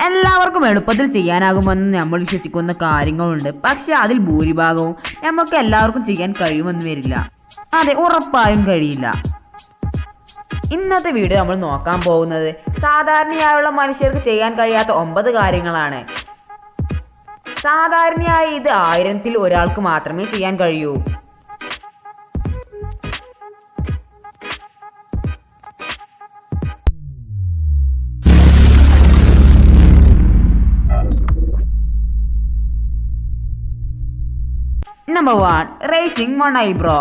എല്ലാവർക്കും എളുപ്പത്തിൽ ചെയ്യാനാകുമെന്ന് നമ്മൾ വിശ്വസിക്കുന്ന കാര്യങ്ങളുണ്ട്. പക്ഷെ അതിൽ ഭൂരിഭാഗവും നമുക്ക് എല്ലാവർക്കും ചെയ്യാൻ കഴിയുമെന്ന് വരില്ല. അതെ, ഉറപ്പായും കഴിയില്ല. ഇന്നത്തെ വീഡിയോ നമ്മൾ നോക്കാൻ പോകുന്നത് സാധാരണയായുള്ള മനുഷ്യർക്ക് ചെയ്യാൻ കഴിയാത്ത 9 കാര്യങ്ങളാണ്. സാധാരണയായി ഇത് 1000-ൽ ഒരാൾക്ക് മാത്രമേ ചെയ്യാൻ കഴിയൂ. Number 1, raising one eyebrow.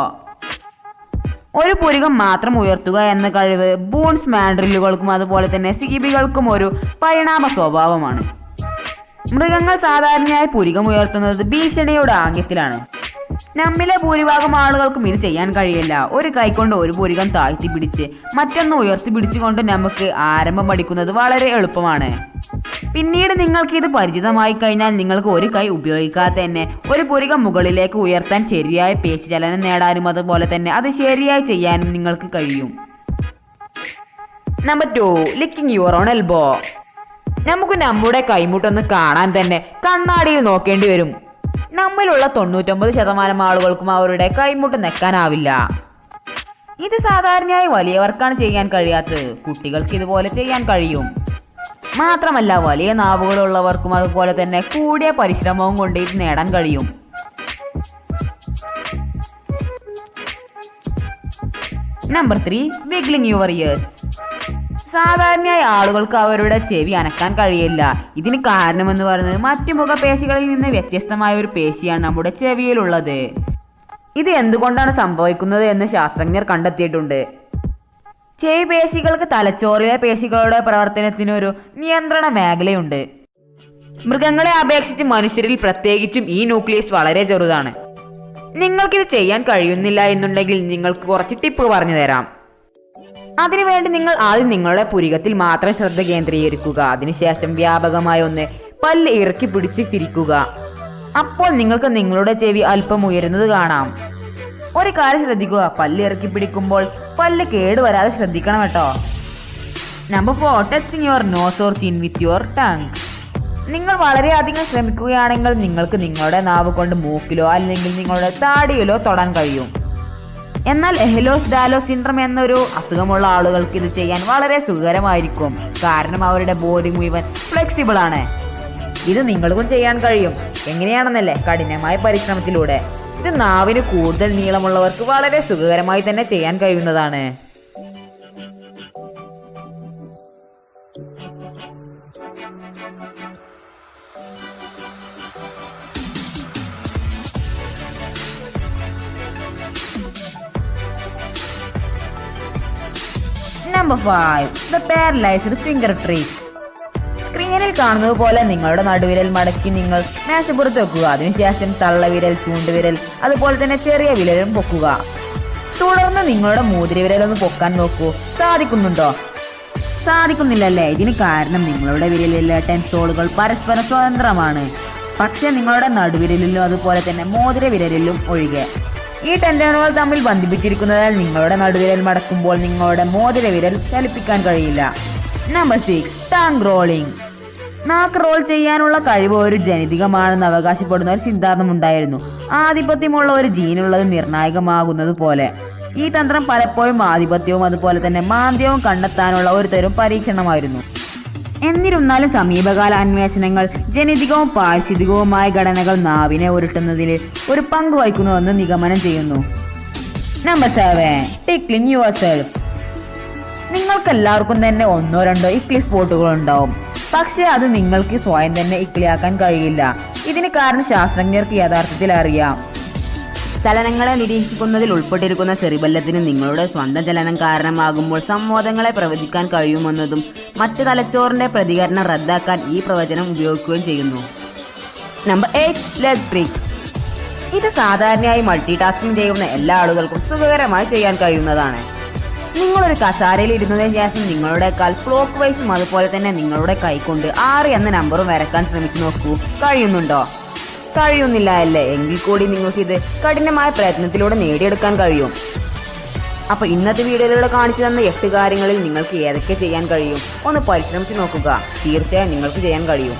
ഒരു പുരികം മാത്രം ഉയർത്തുക എന്ന കഴിവ് ബൂൺസ് മാൻഡ്രിലുകൾക്കും അതുപോലെ തന്നെ സീബികൾക്കും ഒരു പരിണാമ സ്വഭാവമാണ്. മൃഗങ്ങൾ സാധാരണയായി പുരികം ഉയർത്തുന്നത് ഭീഷണിയുടെ ആംഗ്യത്തിലാണ്. നമ്മിലെ ഭൂരിഭാഗം ആളുകൾക്കും ഇത് ചെയ്യാൻ കഴിയില്ല. ഒരു കൈകൊണ്ട് ഒരു പുരികം താഴ്ത്തി പിടിച്ച് മറ്റൊന്ന് ഉയർത്തി പിടിച്ചുകൊണ്ട് നമുക്ക് ആരംഭം പഠിക്കുന്നത് വളരെ എളുപ്പമാണ്. പിന്നീട് നിങ്ങൾക്ക് ഇത് പരിചിതമായി കഴിഞ്ഞാൽ നിങ്ങൾക്ക് ഒരു കൈ ഉപയോഗിക്കാതെ തന്നെ ഒരു പുരികം മുകളിലേക്ക് ഉയർത്താൻ ശരിയായ പേശി ചലനം നേടാനും അതുപോലെ തന്നെ അത് ശരിയായി ചെയ്യാനും നിങ്ങൾക്ക് കഴിയും. Number 2, licking your own elbow. നമുക്ക് നമ്മുടെ കൈമുട്ടൊന്ന് കാണാൻ തന്നെ കണ്ണാടിയിൽ നോക്കേണ്ടി വരും. നമ്മിലുള്ള 99% ആളുകൾക്കും അവരുടെ കൈമുട്ട് നെക്കാനാവില്ല. ഇത് സാധാരണയായി വലിയവർക്കാണ് ചെയ്യാൻ കഴിയാത്തത്. കുട്ടികൾക്ക് ഇതുപോലെ ചെയ്യാൻ കഴിയും. മാത്രമല്ല വലിയ നാവുകളുള്ളവർക്കും അതുപോലെ തന്നെ കൂടിയ പരിശ്രമവും കൊണ്ട് ഇത് നേടാൻ കഴിയും. Number 3, wiggling your ears. സാധാരണയായി ആളുകൾക്ക് അവരുടെ ചെവി അനക്കാൻ കഴിയില്ല. ഇതിന് കാരണമെന്ന് പറയുന്നത് മറ്റു മുഖപേശികളിൽ നിന്ന് വ്യത്യസ്തമായ ഒരു പേശിയാണ് നമ്മുടെ ചെവിയിലുള്ളത്. ഇത് എന്തുകൊണ്ടാണ് സംഭവിക്കുന്നത് എന്ന് ശാസ്ത്രജ്ഞർ കണ്ടെത്തിയിട്ടുണ്ട്. ചെവി പേശികൾക്ക് തലച്ചോറിലെ പേശികളുടെ പ്രവർത്തനത്തിനൊരു നിയന്ത്രണ മേഖലയുണ്ട്. മൃഗങ്ങളെ അപേക്ഷിച്ച് മനുഷ്യരിൽ പ്രത്യേകിച്ചും ഈ ന്യൂക്ലിയസ് വളരെ ചെറുതാണ്. നിങ്ങൾക്കിത് ചെയ്യാൻ കഴിയുന്നില്ല എന്നുണ്ടെങ്കിൽ നിങ്ങൾക്ക് കുറച്ച് ടിപ്പ് പറഞ്ഞു തരാം. അതിനുവേണ്ടി നിങ്ങൾ ആദ്യം നിങ്ങളുടെ പുരികത്തിൽ മാത്രം ശ്രദ്ധ കേന്ദ്രീകരിക്കുക. അതിനുശേഷം വ്യാപകമായി ഒന്ന് പല്ല് ഇറക്കി പിടിച്ച് തിരിക്കുക. അപ്പോൾ നിങ്ങൾക്ക് നിങ്ങളുടെ ചെവി അല്പം ഉയരുന്നത് കാണാം. ഒരു കാര്യം ശ്രദ്ധിക്കുക, പല്ല് ഇറക്കി പിടിക്കുമ്പോൾ പല്ല് കേടുവരാതെ ശ്രദ്ധിക്കണം കേട്ടോ. Number 4, touching your nose or chin with your tongue. നിങ്ങൾ വളരെയധികം ശ്രമിക്കുകയാണെങ്കിൽ നിങ്ങൾക്ക് നിങ്ങളുടെ നാവ് കൊണ്ട് മൂക്കിലോ അല്ലെങ്കിൽ നിങ്ങളുടെ താടിയിലോ തൊടാൻ കഴിയും. എന്നാൽ എഹ്ലോസ് ഡാലോസ് സിൻഡ്രം എന്നൊരു അസുഖമുള്ള ആളുകൾക്ക് ഇത് ചെയ്യാൻ വളരെ സുഖകരമായിരിക്കും. കാരണം അവരുടെ ബോഡി മുഴുവൻ ഫ്ലെക്സിബിൾ ആണ്. ഇത് നിങ്ങൾക്കും ചെയ്യാൻ കഴിയും. എങ്ങനെയാണെന്നല്ലേ? കഠിനമായ പരിശ്രമത്തിലൂടെ. ഇത് നാവിന് കൂടുതൽ നീളമുള്ളവർക്ക് വളരെ സുഖകരമായി തന്നെ ചെയ്യാൻ കഴിയുന്നതാണ്. Number 5, the paralysed finger trick. സ്ക്രീനിൽ കാണുന്നത് പോലെ നിങ്ങളുടെ നടുവിരൽ മടക്കി നിങ്ങൾ മേശപ്പുറത്ത് വെക്കുക. അതിനുശേഷം തള്ളവിരൽ, ചൂണ്ടുവിരൽ അതുപോലെ തന്നെ ചെറിയ വിരലും പൊക്കുക. തുടർന്ന് നിങ്ങളുടെ മോതിരവിരലൊന്ന് പൊക്കാൻ നോക്കൂ. സാധിക്കുന്നുണ്ടോ? സാധിക്കുന്നില്ലല്ലേ? ഇതിന് കാരണം നിങ്ങളുടെ വിരലിലെ ടെൻസോളുകൾ പരസ്പരം സ്വതന്ത്രമാണ്. പക്ഷെ നിങ്ങളുടെ നടുവിരലിലും അതുപോലെ തന്നെ മോതിരവിരലിലും ഒഴികെ ഈ ടെൻഡനുകൾ തമ്മിൽ ബന്ധിപ്പിച്ചിരിക്കുന്നതിനാൽ നിങ്ങളുടെ നടുവിരൽ മടക്കുമ്പോൾ നിങ്ങളുടെ മോതിരവിരൽ ചലിപ്പിക്കാൻ കഴിയില്ല. Number 6, tongue rolling. നാക്ക് റോൾ ചെയ്യാനുള്ള കഴിവ് ഒരു ജനിതകമാണെന്ന് അവകാശപ്പെടുന്ന ഒരു സിദ്ധാന്തം ഉണ്ടായിരുന്നു. ആധിപത്യമുള്ള ഒരു ജീനുള്ളത് നിർണായകമാകുന്നത് പോലെ ഈ തന്ത്രം പലപ്പോഴും ആധിപത്യവും അതുപോലെ തന്നെ മാന്ദ്യവും കണ്ടെത്താനുള്ള ഒരു തരം പരീക്ഷണമായിരുന്നു. എന്നിരുന്നാലും സമീപകാല അന്വേഷണങ്ങൾ ജനിതകവും പാരിസ്ഥിതികവുമായ ഘടനകൾ നാവിനെ ഉരുട്ടുന്നതിൽ ഒരു പങ്ക് വഹിക്കുന്നുവെന്ന് നിഗമനം ചെയ്യുന്നു. Number 7, tickling your self. നിങ്ങൾക്കെല്ലാവർക്കും തന്നെ 1-2 ഇക്ലി സ്പോട്ടുകൾ ഉണ്ടാവും. പക്ഷെ അത് നിങ്ങൾക്ക് സ്വയം തന്നെ ഇക്ലിയാക്കാൻ കഴിയില്ല. ഇതിന് കാരണം ശാസ്ത്രജ്ഞർക്ക് യഥാർത്ഥത്തിൽ അറിയാം. ചലനങ്ങളെ നിരീക്ഷിക്കുന്നതിൽ ഉൾപ്പെട്ടിരിക്കുന്ന സെറിബെല്ലത്തിന് നിങ്ങളുടെ സ്വന്തം ചലനം കാരണമാകുമ്പോൾ സംവാദങ്ങളെ പ്രവചിക്കാൻ കഴിയുമെന്നതും മറ്റ് തലച്ചോറിന്റെ പ്രതികരണം റദ്ദാക്കാൻ ഈ പ്രവചനം ഉപയോഗിക്കുകയും ചെയ്യുന്നു. Number 8, leg trick. ഇത് സാധാരണയായി മൾട്ടി ടാസ്കിംഗ് ചെയ്യുന്ന എല്ലാ ആളുകൾക്കും സുഖകരമായി ചെയ്യാൻ കഴിയുന്നതാണ്. നിങ്ങളൊരു കസാരയിൽ ഇരുന്നതിന് ശേഷം നിങ്ങളുടെ കാൽ ക്ലോക്ക് വൈസും അതുപോലെ തന്നെ നിങ്ങളുടെ കൈകൊണ്ട് 6 എന്ന നമ്പറും വരക്കാൻ ശ്രമിച്ചു നോക്കൂ. കഴിയുന്നുണ്ടോ? കഴിയുന്നില്ല അല്ലേ? എങ്കിൽ കൂടി നിങ്ങൾക്ക് ഇത് കഠിനമായ പ്രയത്നത്തിലൂടെ നേടിയെടുക്കാൻ കഴിയും. അപ്പോൾ ഇന്നത്തെ വീഡിയോയിലൂടെ കാണിച്ചു തന്ന 8 കാര്യങ്ങളിൽ നിങ്ങൾക്ക് ഏതൊക്കെ ചെയ്യാൻ കഴിയും ഒന്ന് പരിശ്രമിച്ച് നോക്കുക. തീർച്ചയായും നിങ്ങൾക്ക് ചെയ്യാൻ കഴിയും.